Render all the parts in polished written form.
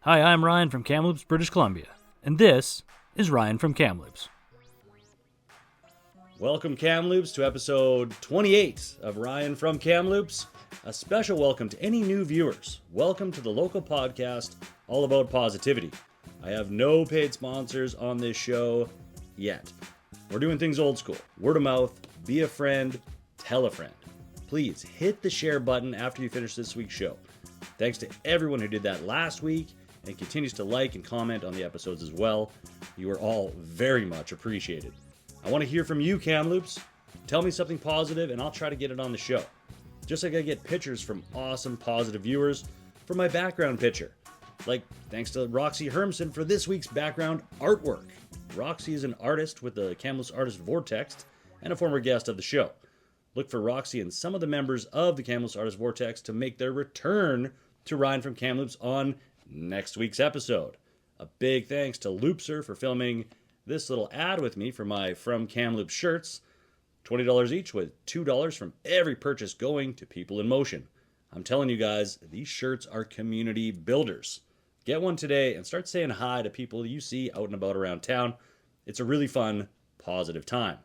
Hi, I'm Ryan from Kamloops, British Columbia, and this is Ryan from Kamloops. Welcome, Kamloops, to episode 28 of Ryan from Kamloops. A special welcome to any new viewers. Welcome to the local podcast all about positivity. I have no paid sponsors on this show yet. We're doing things old school. Word of mouth, be a friend, tell a friend. Please hit the share button after you finish this week's show. Thanks to everyone who did that last week and continues to like and comment on the episodes as well. You are all very much appreciated. I want to hear from you, Kamloops. Tell me something positive and I'll try to get it on the show. Just like I get pictures from awesome positive viewers for my background picture. Like, thanks to Roxy Hermson for this week's background artwork. Roxy is an artist with the Kamloops Artist Vortex and a former guest of the show. Look for Roxy and some of the members of the Kamloops Artist Vortex to make their return to Ryan from Kamloops on next week's episode. A big thanks to Loopser for filming this little ad with me for my From Kamloops shirts. $20 each with $2 from every purchase going to People in Motion. I'm telling you guys, these shirts are community builders. Get one today and start saying hi to people you see out and about around town. It's a really fun, positive time.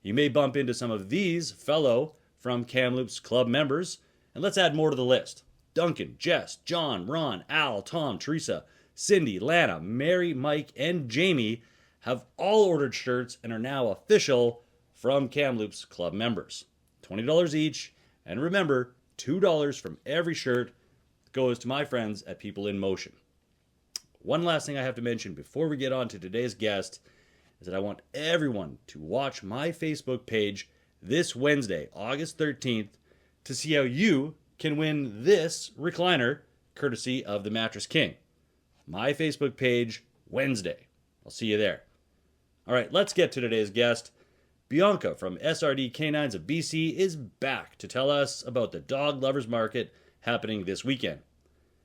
You may bump into some of these fellow From Kamloops Club members, and let's add more to the list. Duncan, Jess, John, Ron, Al, Tom, Teresa, Cindy, Lana, Mary, Mike, and Jamie have all ordered shirts and are now official From Kamloops Club members. $20 each, and remember, $2 from every shirt goes to my friends at People in Motion. One last thing I have to mention before we get on to today's guest is that I want everyone to watch my Facebook page this Wednesday, August 13th, to see how you can win this recliner courtesy of the Mattress King. My Facebook page, Wednesday. I'll see you there. All right, let's get to today's guest. Bianca from SRD Canines of BC is back to tell us about the Dog Lovers Market happening this weekend.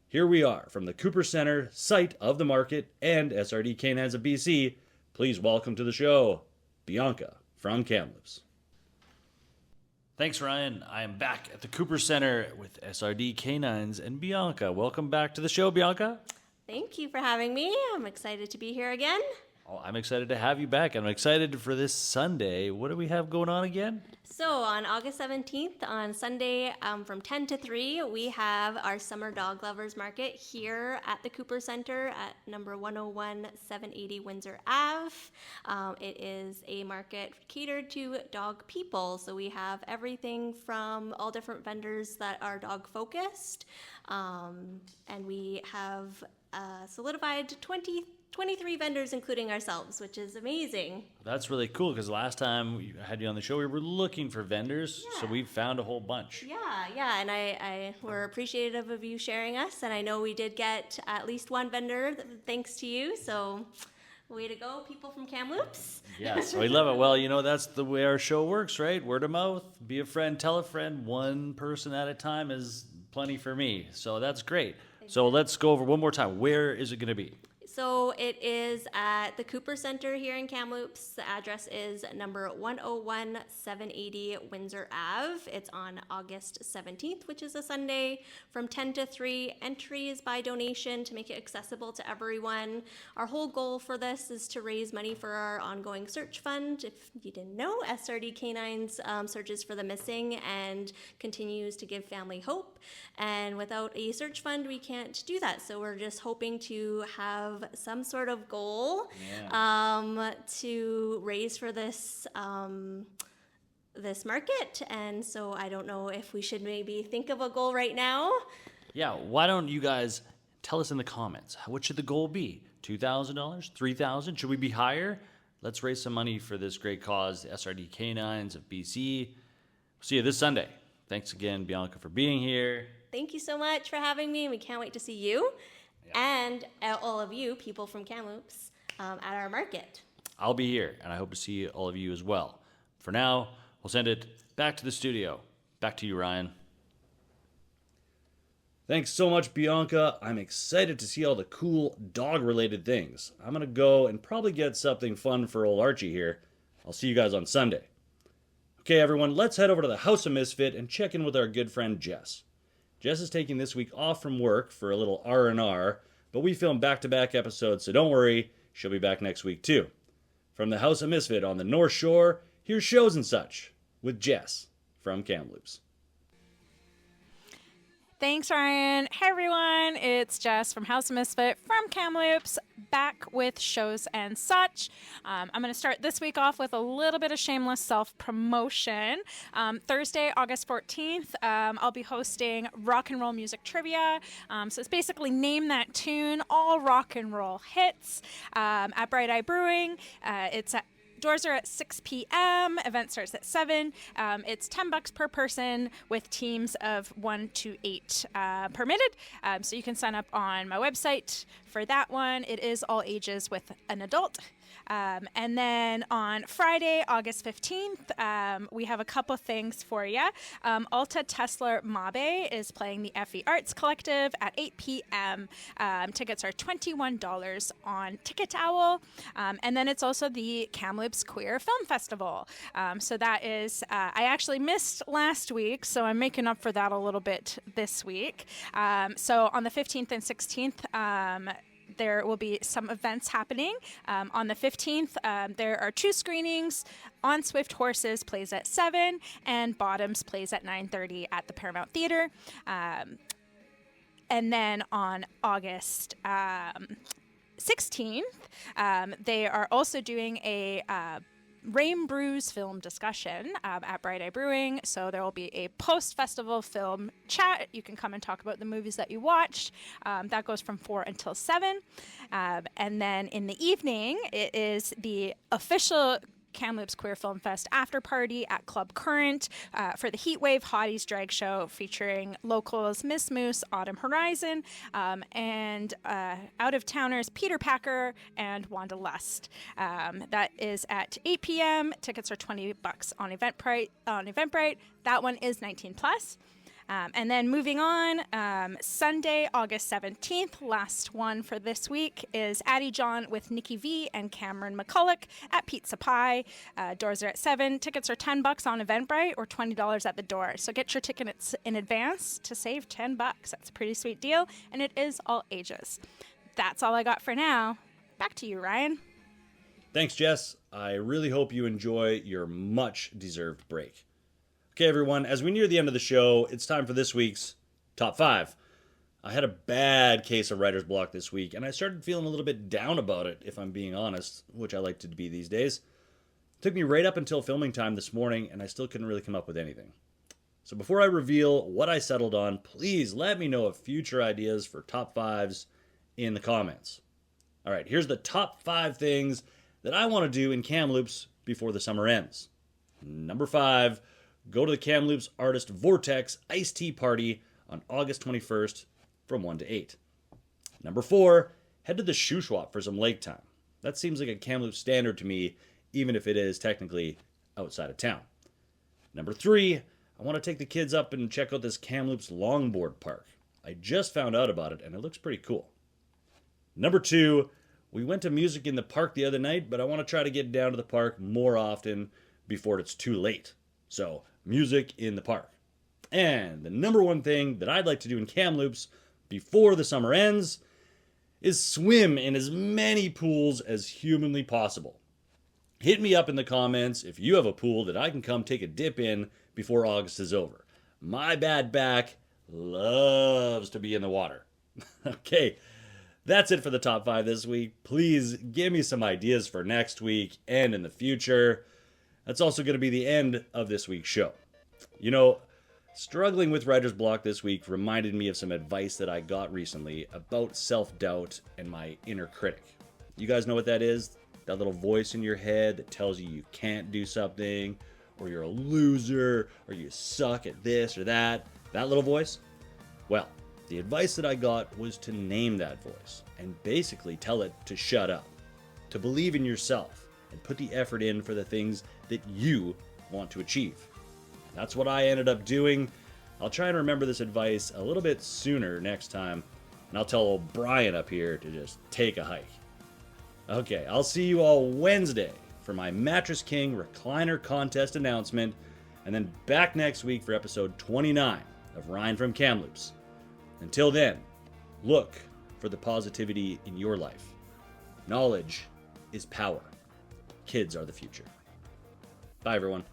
Here we are from the Cooper Centre, site of the market, and SRD Canines of BC. Please welcome to the show, Bianca from Kamloops. Thanks, Ryan. I am back at the Cooper Centre with SRD Canines and Bianca. Welcome back to the show, Bianca. Thank you for having me. I'm excited to be here again. Oh, I'm excited to have you back. I'm excited for this Sunday. What do we have going on again? So on August 17th, on Sunday from 10 to 3, we have our Summer Dog Lovers Market here at the Cooper Centre at number 101 780 Windsor Ave. It is a market catered to dog people. So we have everything from all different vendors that are dog focused. And we have solidified 23 vendors, including ourselves, which is amazing. That's really cool because last time we had you on the show, we were looking for vendors, so we found a whole bunch. Yeah, and I we're appreciative of you sharing us, and I know we did get at least one vendor thanks to you, so way to go, people from Kamloops. Yes, we love it. Well, you know, that's the way our show works, right? Word of mouth, be a friend, tell a friend, one person at a time is plenty for me, so that's great. So let's go over one more time. Where is it going to be? So it is at the Cooper Centre here in Kamloops. The address is number 101 780 Windsor Ave. It's on August 17th, which is a Sunday, from 10 to 3. Entry is by donation to make it accessible to everyone. Our whole goal for this is to raise money for our ongoing search fund. If you didn't know, SRD Canines searches for the missing and continues to give family hope. And without a search fund, we can't do that. So we're just hoping to have some sort of goal to raise for this this market. And so I don't know if we should maybe think of a goal right now. Yeah, why don't you guys tell us in the comments, what should the goal be? $2,000? $3,000? Should we be higher? Let's raise some money for this great cause, the SRD Canines of BC. See you this Sunday. Thanks again, Bianca, for being here. Thank you so much for having me. We can't wait to see you. And all of you, people from Kamloops, at our market. I'll be here, and I hope to see all of you as well. For now, we'll send it back to the studio. Back to you, Ryan. Thanks so much, Bianca. I'm excited to see all the cool dog-related things. I'm going to go and probably get something fun for old Archie here. I'll see you guys on Sunday. Okay, everyone, let's head over to the House of Misfit and check in with our good friend Jess. Jess is taking this week off from work for a little R&R, but we film back-to-back episodes, so don't worry, she'll be back next week too. From the House of Misfit on the North Shore, here's Shows and Such with Jess from Kamloops. Thanks, Ryan. Hey, everyone. It's Jess from House of Misfit from Kamloops, back with Shows and Such. I'm going to start this week off with a little bit of shameless self-promotion. Thursday, August 14th, I'll be hosting rock and roll music trivia. So it's basically Name That Tune, all rock and roll hits at Bright Eye Brewing. Doors are at 6 p.m. Event starts at 7. It's $10 per person with teams of 1 to 8 permitted. So you can sign up on my website for that one. It is all ages with an adult. And then on Friday, August 15th, we have a couple things for you. Alta Tesla Mabe is playing the FE Arts Collective at 8 p.m. Tickets are $21 on Ticket Owl. And then it's also the Kamloops Queer Film Festival. So that is, I actually missed last week, so I'm making up for that a little bit this week. So on the 15th and 16th, there will be some events happening. On the 15th, there are 2 screenings. On Swift Horses plays at 7, and Bottoms plays at 9:30 at the Paramount Theater. And then on August 16th, they are also doing a Rain Brews film discussion at Bright Eye Brewing. So there will be a post-festival film chat. You can come and talk about the movies that you watched. That goes from 4 until 7. And then in the evening, it is the official Kamloops Queer Film Fest after party at Club Current for the Heatwave Hotties Drag Show featuring locals Miss Moose, Autumn Horizon, and out-of-towners Peter Packer and Wanda Lust. That is at 8 p.m. Tickets are $20 on Eventbrite. That one is 19 plus. And then moving on, Sunday, August 17th, last one for this week, is Addie John with Nikki V and Cameron McCulloch at Pizza Pie. Doors are at 7. Tickets are $10 on Eventbrite or $20 at the door. So get your tickets in advance to save $10. That's a pretty sweet deal, and it is all ages. That's all I got for now. Back to you, Ryan. Thanks, Jess. I really hope you enjoy your much-deserved break. Okay, everyone, as we near the end of the show, it's time for this week's Top 5. I had a bad case of writer's block this week, and I started feeling a little bit down about it, if I'm being honest, which I like to be these days. It took me right up until filming time this morning, and I still couldn't really come up with anything. So before I reveal what I settled on, please let me know of future ideas for Top 5s in the comments. All right, here's the top 5 things that I want to do in Kamloops before the summer ends. Number 5, go to the Kamloops Artist Vortex Iced Tea Party on August 21st from 1 to 8. Number 4, head to the Shuswap for some lake time. That seems like a Kamloops standard to me, even if it is technically outside of town. Number 3, I want to take the kids up and check out this Kamloops longboard park. I just found out about it, and it looks pretty cool. Number 2, we went to Music in the Park the other night, but I want to try to get down to the park more often before it's too late. So, music in the park. And the number 1 thing that I'd like to do in Kamloops before the summer ends is swim in as many pools as humanly possible. Hit me up in the comments if you have a pool that I can come take a dip in before August is over. My bad back loves to be in the water. Okay, that's it for the top 5 this week. Please give me some ideas for next week and in the future. That's also going to be the end of this week's show. You know, struggling with writer's block this week reminded me of some advice that I got recently about self-doubt and my inner critic. You guys know what that is? That little voice in your head that tells you can't do something, or you're a loser, or you suck at this or that. That little voice? Well, the advice that I got was to name that voice and basically tell it to shut up, to believe in yourself, and put the effort in for the things that you want to achieve. That's what I ended up doing. I'll try and remember this advice a little bit sooner next time, and I'll tell old Brian up here to just take a hike. Okay, I'll see you all Wednesday for my Mattress King Recliner Contest announcement, and then back next week for episode 29 of Ryan from Kamloops. Until then, look for the positivity in your life. Knowledge is power. Kids are the future. Bye, everyone.